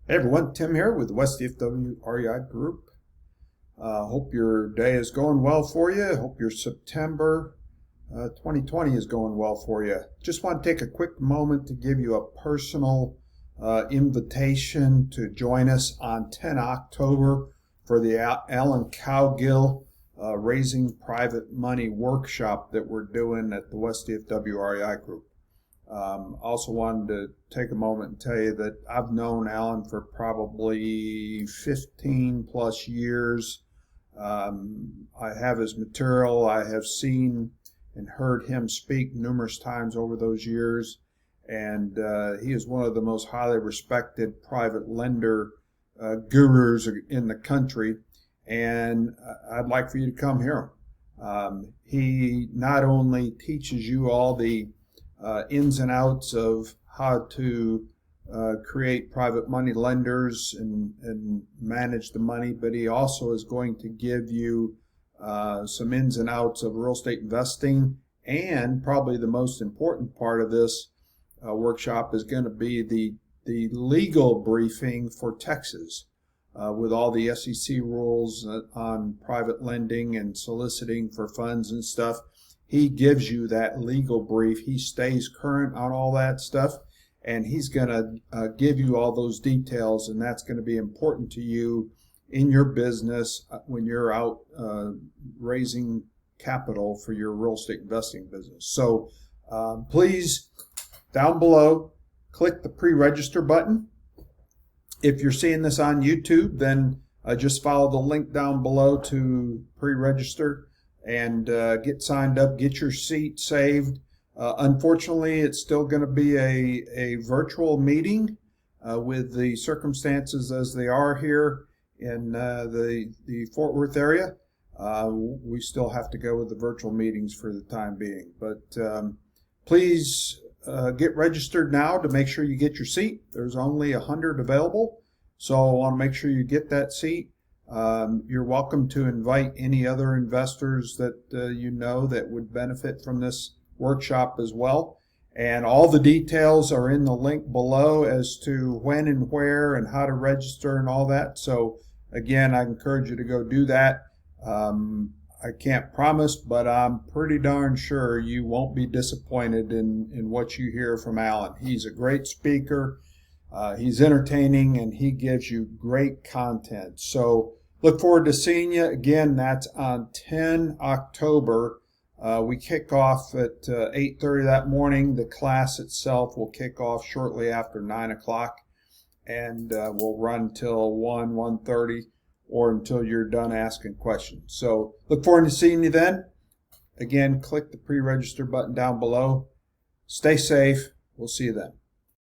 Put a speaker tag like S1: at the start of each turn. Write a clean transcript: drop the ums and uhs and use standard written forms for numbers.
S1: Hey everyone, Tim here with the West DFW REI Group. Hope your day is going well for you. Hope your September 2020 is going well for you. Just want to take a quick moment to give you a personal invitation to join us on 10 October for the Alan Cowgill Raising Private Money workshop that we're doing at the West DFW REI Group. Also wanted to take a moment and tell you that I've known Alan for probably 15 plus years. I have his material. I have seen and heard him speak numerous times over those years, and he is one of the most highly respected private lender gurus in the country, and I'd like for you to come hear him. He not only teaches you all the ins and outs of how to create private money lenders and manage the money, but he also is going to give you some ins and outs of real estate investing, and probably the most important part of this workshop is going to be the legal briefing for Texas with all the SEC rules on private lending and soliciting for funds and stuff. He gives you that legal brief. He stays current on all that stuff, and he's going to give you all those details, and that's going to be important to you in your business when you're out raising capital for your real estate investing business. So please, down below, click the pre-register button. If you're seeing this on YouTube, then just follow the link down below to pre-register and get signed up, get your seat saved. Unfortunately, it's still going to be a virtual meeting with the circumstances as they are here in the Fort Worth area. We still have to go with the virtual meetings for the time being. But please get registered now to make sure you get your seat. There's only 100 available, so I want to make sure you get that seat. You're welcome to invite any other investors that you know that would benefit from this workshop as well. And all the details are in the link below as to when and where and how to register and all that. So again, I encourage you to go do that. I can't promise, but I'm pretty darn sure you won't be disappointed in what you hear from Alan. He's a great speaker. He's entertaining, and he gives you great content. So look forward to seeing you. Again, that's on 10 October. We kick off at 8:30 that morning. The class itself will kick off shortly after 9 o'clock, and we'll run till 1:30, or until you're done asking questions. So look forward to seeing you then. Again, click the pre-register button down below. Stay safe. We'll see you then.